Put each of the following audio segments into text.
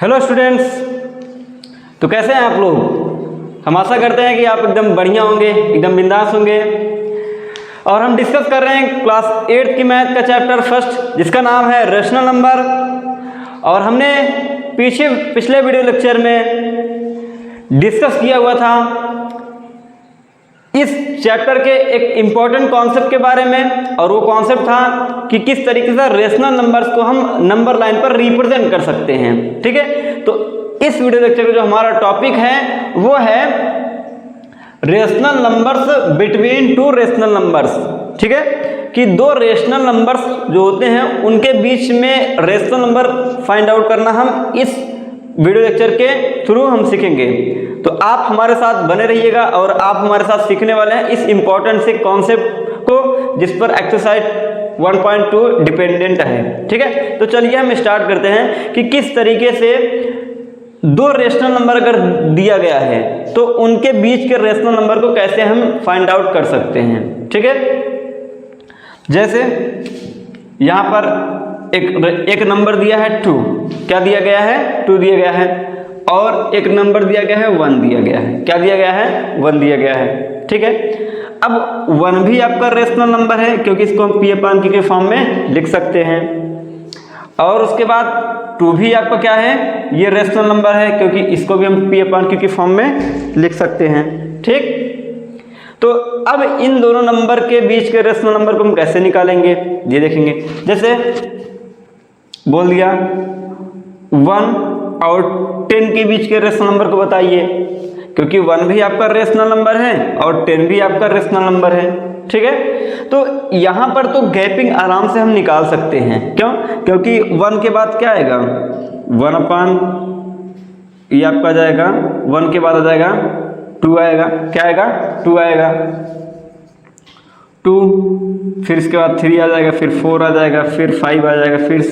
Hello students, तो कैसे हैं आप लोग। हम आशा करते हैं कि आप एकदम बढ़िया होंगे, एकदम बिंदास होंगे। और हम डिस्कस कर रहे हैं क्लास 8 की मैथ का चैप्टर फर्स्ट, जिसका नाम है रेशनल नंबर। और हमने पिछले वीडियो लेक्चर में डिस्कस किया हुआ था इस चैप्टर के एक इम्पॉर्टेंट कॉन्सेप्ट के बारे में, और वो कॉन्सेप्ट था कि किस तरीके से रेशनल नंबर्स को हम नंबर लाइन पर रिप्रेजेंट कर सकते हैं। ठीक है, तो इस वीडियो लेक्चर में जो हमारा टॉपिक है वो है rational numbers between two rational numbers. ठीक है, कि दो रेशनल नंबर्स जो होते हैं उनके बीच में रेशनल नंबर फाइंड आउट करना हम इस वीडियो लेक्चर के थ्रू हम सीखेंगे। तो आप हमारे साथ बने रहिएगा और आप हमारे साथ सीखने वाले हैं इस इंपॉर्टेंट से कॉन्सेप्ट को, जिस पर एक्सरसाइज 1.2 डिपेंडेंट है। ठीक है, तो चलिए हम स्टार्ट करते हैं कि किस तरीके से दो रेशनल नंबर अगर दिया गया है तो उनके बीच के रेशनल नंबर को कैसे हम फाइंड आउट कर सकते हैं। ठीक है, जैसे यहाँ पर एक नंबर दिया है 2, क्या दिया गया है 2 दिया गया है, और एक नंबर दिया गया है 1 दिया गया है, क्या दिया गया है 1 दिया गया है। ठीक है, अब 1 भी आपका रेशनल नंबर है क्योंकि इसको हम P/Q के फॉर्म में लिख सकते हैं, और उसके बाद 2 भी आपका क्या है, ये रेशनल नंबर है क्योंकि इसको भी हम P/Q के फॉर्म में लिख सकते हैं। ठीक, तो अब इन दोनों नंबर के बीच के रेशनल नंबर को हम कैसे निकालेंगे ये देखेंगे। जैसे बोल दिया 1 और 10 के बीच के रेशनल नंबर को बताइए, क्योंकि 1 भी आपका रेशनल नंबर है और 10 भी आपका रेशनल नंबर है। ठीक है, तो यहाँ पर तो गैपिंग आराम से हम निकाल सकते हैं। क्यों? क्योंकि 1 के बाद क्या आएगा 1/, ये आपका जाएगा 1 के बाद आ जाएगा 2 आएगा, क्या आएगा 2 आएगा, 2, फिर इसके बाद 3 आ जाएगा, फिर 4 आ जाएगा, फिर 5 आ जाएगा, फिर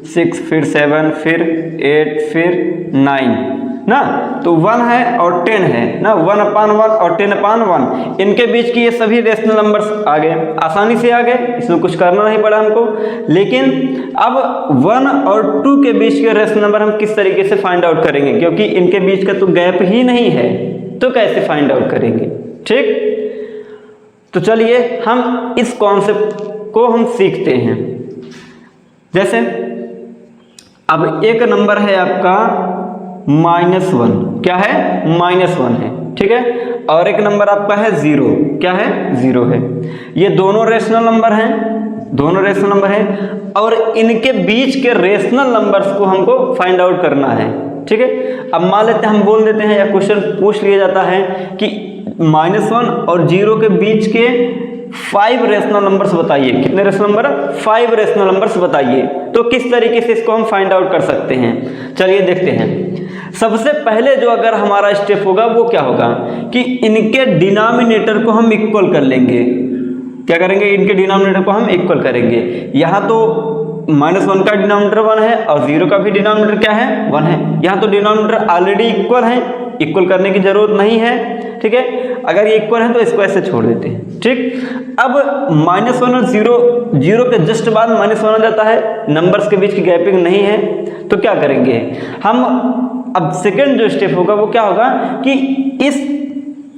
6, फिर 7, फिर 8, फिर 9 ना। तो 1 है और 10 है ना, 1/1 और 10/1, इनके बीच की ये सभी रेशनल नंबर्स आ गए, आसानी से आ गए, इसमें कुछ करना नहीं पड़ा हमको। लेकिन अब 1 और 2 के बीच के रेशनल नंबर हम किस तरीके से फाइंड आउट करेंगे, क्योंकि इनके बीच का तो गैप ही नहीं है, तो कैसे फाइंड आउट करेंगे। ठीक, तो चलिए हम इस कॉन्सेप्ट को हम सीखते हैं। जैसे अब एक नंबर है आपका -1, क्या है -1 है। ठीक है, और एक नंबर आपका है 0, क्या है 0 है। ये दोनों रेशनल नंबर हैं, दोनों रेशनल नंबर हैं, और इनके बीच के रेशनल नंबर्स को हमको फाइंड आउट करना है। ठीक है, अब मान लेते हैं हम बोल देते हैं या क्वेश्चन पूछ लिया जाता है कि -1 और 0 के बीच के 5 रेशनल नंबर्स बताइए। कितने रेशनल नंबर? 5 रेशनल नंबर्स बताइए। तो किस तरीके से इसको हम फाइंड आउट कर सकते हैं, चलिए देखते हैं। सबसे पहले जो अगर हमारा स्टेप होगा वो क्या होगा कि इनके डिनोमिनेटर को हम इक्वल कर लेंगे। क्या करेंगे? इनके डिनोमिनेटर को हम इक्वल करेंगे। यहाँ तो -1 का डिनोमिनेटर 1 है और 0 का भी डिनोमिनेटर क्या है 1 है। यहाँ तो डिनोमिनेटर ऑलरेडी इक्वल है, इक्वल करने की जरूरत नहीं है। ठीक है, अगर ये इक्वल है तो इसको ऐसे छोड़ देते हैं। ठीक, अब -1 और 0 के जस्ट बाद -1 आ जाता है, नंबर्स के बीच की गैपिंग नहीं है, तो क्या करेंगे हम। अब सेकंड जो स्टेप होगा वो क्या होगा कि इस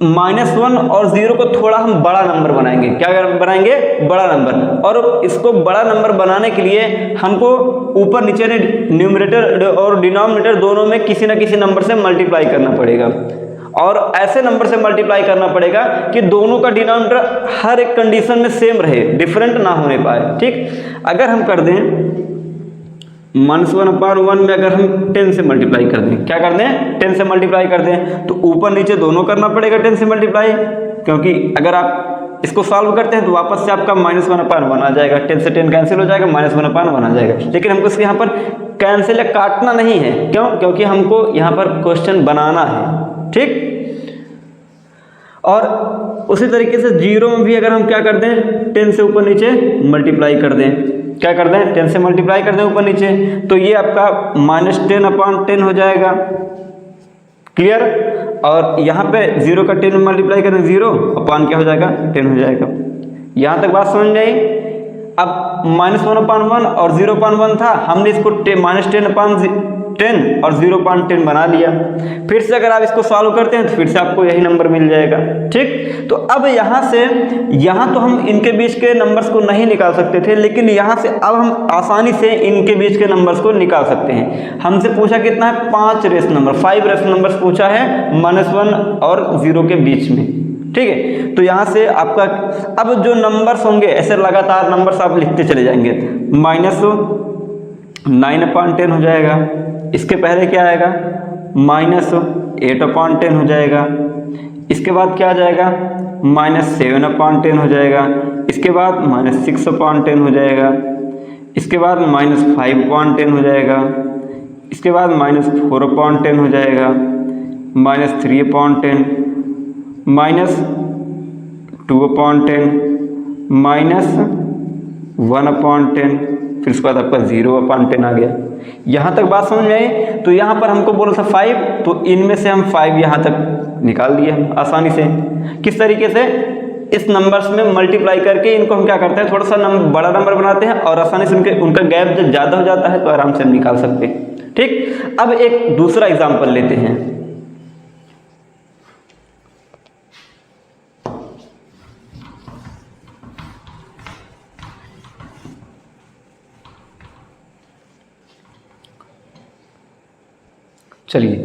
-1 और 0 को थोड़ा हम बड़ा नंबर बनाएंगे। क्या बनाएंगे? बड़ा नंबर। और इसको बड़ा नंबर बनाने के लिए हमको ऊपर नीचे न्यूमरेटर और डिनोमिनेटर दोनों में किसी न किसी नंबर से मल्टीप्लाई करना पड़ेगा, और ऐसे नंबर से मल्टीप्लाई करना पड़ेगा कि दोनों का डिनोमिनेटर हर एक कंडीशन में सेम रहे, डिफरेंट ना होने पाए। ठीक, अगर हम कर दें -1/1 में अगर हम 10 से मल्टीप्लाई कर दें, क्या कर दें 10 से मल्टीप्लाई कर दें, तो ऊपर नीचे दोनों करना पड़ेगा 10 से मल्टीप्लाई, क्योंकि अगर आप इसको सॉल्व करते हैं तो वापस से आपका -1/1 आ जाएगा, 10 से 10 कैंसिल हो जाएगा, -1/1 आ जाएगा। लेकिन हमको इसके यहाँ पर कैंसिल या काटना नहीं है। क्यों? क्योंकि हमको यहाँ पर क्वेश्चन बनाना है। ठीक, और उसी तरीके से 0 में भी अगर हम क्या कर दें 10 से ऊपर नीचे मल्टीप्लाई कर दें, क्या कर दें 10 से मल्टीप्लाई कर दें ऊपर नीचे, तो ये आपका -10/10 हो जाएगा। क्लियर? और यहाँ पे 0 का 10 में मल्टीप्लाई करें 0 अपॉन क्या हो जाएगा 10 हो जाएगा। यहाँ तक बात समझ में आई? अब -1/1 और 0/1 था, हमने इसको -10 0.10 और 0.10 बना लिया। फिर से अगर आप इसको सॉल्व करते हैं तो फिर से आपको यही नंबर मिल जाएगा। ठीक, तो अब यहाँ से यहाँ तो हम इनके बीच के नंबर्स को नहीं निकाल सकते थे, लेकिन यहाँ से अब हम आसानी से इनके बीच के नंबर्स को निकाल सकते हैं। हमसे पूछा कितना है, 5 रेशनल नंबर, 5 रेशनल नंबर्स पूछा है -1 और 0 के बीच में। ठीक है, तो यहाँ से आपका अब जो नंबर्स होंगे ऐसे लगातार नंबर्स आप लिखते चले जाएंगे। -9/10 हो जाएगा, इसके पहले क्या आएगा, -8/10 हो जाएगा, इसके बाद क्या आ जाएगा, -7/10 हो जाएगा, इसके बाद -6/10 हो जाएगा, इसके बाद -5/10 हो जाएगा, इसके बाद -4/10 हो जाएगा, -3/10, -2/10, -1/10, फिर उसके बाद आपका 0/10 आ गया। यहाँ तक बात समझ में आई। तो यहाँ पर हमको बोला था 5, तो इनमें से हम 5 यहाँ तक निकाल दिए हम आसानी से। किस तरीके से, इस नंबर्स में मल्टीप्लाई करके इनको हम क्या करते हैं, थोड़ा सा बड़ा नंबर बनाते हैं और आसानी से उनका गैप जब ज़्यादा हो जाता है तो आराम से हम निकाल सकते हैं। ठीक, अब एक दूसरा एग्जाम्पल लेते हैं। चलिए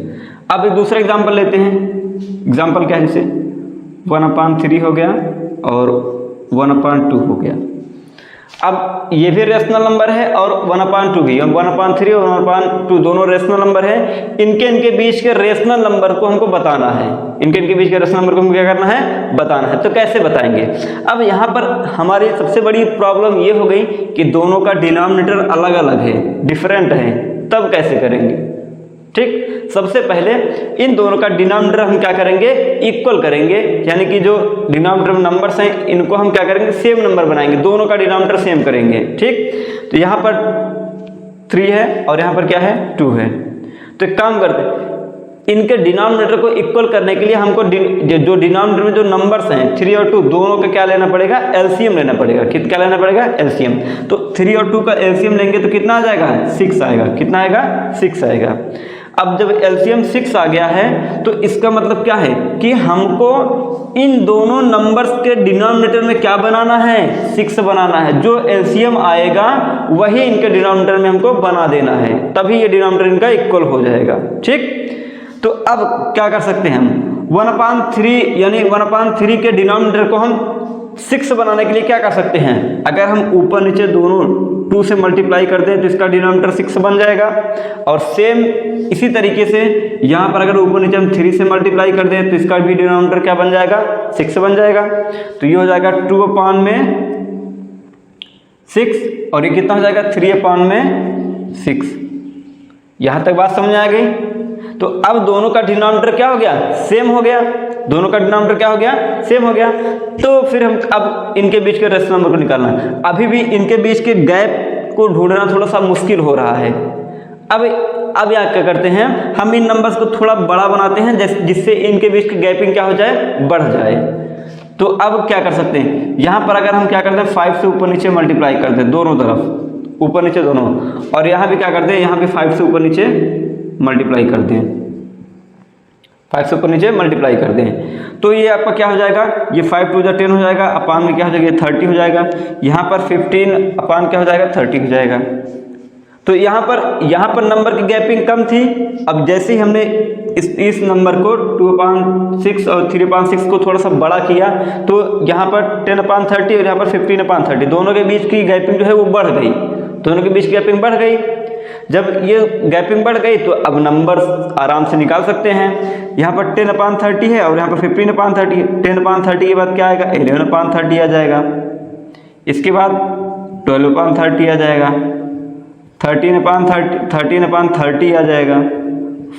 अब एक दूसरा एग्जाम्पल लेते हैं। एग्जाम्पल क्या है, जैसे 1/3 हो गया और 1/2 हो गया। अब ये भी रेशनल नंबर है और 1/2 भी, 1/3 और 1/2 दोनों रेशनल नंबर है। इनके बीच के रेशनल नंबर को हमको बताना है, इनके बीच के रेशनल नंबर को हमको क्या करना है, बताना है। तो कैसे बताएंगे। अब यहाँ पर हमारी सबसे बड़ी प्रॉब्लम ये हो गई कि दोनों का डिनोमिनेटर अलग अलग है, डिफरेंट है, तब कैसे करेंगे। ठीक, सबसे पहले इन दोनों का डिनोमिनेटर हम क्या करेंगे, इक्वल करेंगे, यानी कि जो डिनोमिनेटर नंबर्स हैं इनको हम क्या करेंगे, सेम नंबर बनाएंगे, दोनों का डिनोमिनेटर सेम करेंगे। ठीक, तो यहाँ पर 3 है और यहाँ पर क्या है, 2 है। तो एक काम करते हैं, इनके डिनोमिनेटर को इक्वल करने के लिए हमको जो डिनोमिनेटर में जो नंबर्स हैं 3 और 2 दोनों का क्या लेना पड़ेगा, एलसीएम लेना पड़ेगा। क्या लेना पड़ेगा, एलसीएम। तो 3 और 2 का एलसीएम लेंगे तो कितना आ जाएगा, 6 आएगा। कितना आएगा, 6 आएगा। अब जब एलसीएम 6 आ गया है तो इसका मतलब क्या है कि हमको इन दोनों नंबर्स के डिनोमिनेटर में क्या बनाना है, 6 बनाना है। जो एलसीएम आएगा वही इनके डिनोमिनेटर में हमको बना देना है, तभी ये डिनोमिनेटर इनका इक्वल हो जाएगा। ठीक, तो अब क्या कर सकते हैं हम, 1/3 यानी 1/3 के डिनोमिनेटर को हम 6 बनाने के लिए क्या कर सकते हैं, अगर हम ऊपर नीचे दोनों 2 से मल्टीप्लाई कर दें तो इसका डिनोमिनेटर 6 बन जाएगा। और सेम इसी तरीके से यहाँ पर अगर ऊपर नीचे हम 3 से मल्टीप्लाई कर दें तो इसका भी डिनोमिनेटर क्या बन जाएगा, 6 बन जाएगा। तो ये हो जाएगा 2/6 और ये कितना हो जाएगा, 3/6। यहाँ तक बात समझ आ गई। तो अब दोनों का डिनोमिनेटर क्या हो गया, सेम हो गया। दोनों का डिनोमिनेटर क्या हो गया, सेम हो गया। तो फिर हम अब इनके बीच के रेशनल नंबर को निकालना है। अभी भी इनके बीच के गैप को ढूंढना थोड़ा सा मुश्किल हो रहा है। अब यहाँ क्या करते हैं, हम इन नंबर्स को थोड़ा बड़ा बनाते हैं जिससे इनके बीच की गैपिंग क्या हो जाए, बढ़ जाए। तो अब क्या कर सकते हैं, यहाँ पर अगर हम क्या करते हैं 5 से ऊपर नीचे मल्टीप्लाई करते हैं दोनों तरफ, ऊपर नीचे दोनों, और यहाँ भी क्या करते हैं, यहाँ भी 5 से ऊपर नीचे मल्टीप्लाई करते हैं, 5 से ऊपर नीचे मल्टीप्लाई करते हैं। तो ये आपका क्या हो जाएगा, ये 5 2 10 हो जाएगा, अपान में क्या हो जाएगा, 30 हो जाएगा। यहाँ पर 15 अपान क्या हो जाएगा, 30 हो जाएगा। तो यहाँ पर नंबर की गैपिंग कम थी। अब जैसे ही हमने इस नंबर को 2/6 और 3/6 को थोड़ा सा बड़ा किया तो यहाँ पर 10/30 और यहाँ पर 15/30 दोनों के बीच की गैपिंग जो है वो बढ़ गई, दोनों के बीच की गैपिंग बढ़ गई। जब ये गैपिंग बढ़ गई तो अब नंबर आराम से निकाल सकते हैं। यहाँ पर 10/30 है और यहाँ पर 15/30। 10/30 के बाद क्या आएगा, 11/30 आ जाएगा। इसके बाद 12/30 आ जाएगा, 13/30 आ जाएगा,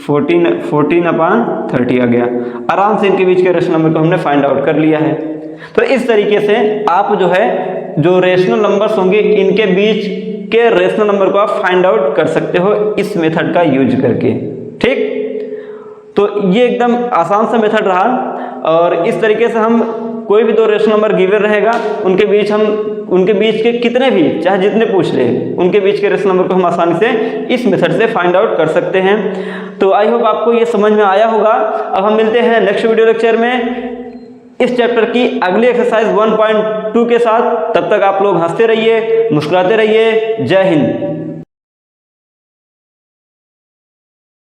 14/30 आ गया। आराम से इनके बीच के रेशनल नंबर को हमने फाइंड आउट कर लिया है। तो इस तरीके से आप जो है जो रेशनल नंबर्स होंगे इनके बीच के रेशनल नंबर को आप फाइंड आउट कर सकते हो इस मेथड का यूज करके। ठीक, तो ये एकदम आसान सा मेथड रहा। और इस तरीके से हम कोई भी दो रेशनल नंबर गिवन रहेगा उनके बीच के कितने भी चाहे जितने पूछ ले उनके बीच के रेशनल नंबर को हम आसानी से इस मेथड से फाइंड आउट कर सकते हैं। तो आई होप आपको ये समझ में आया होगा। अब हम मिलते हैं नेक्स्ट वीडियो लेक्चर में इस चैप्टर की अगली एक्सरसाइज 1.2 के साथ। तब तक आप लोग हंसते रहिए, मुस्कुराते रहिए। जय हिंद।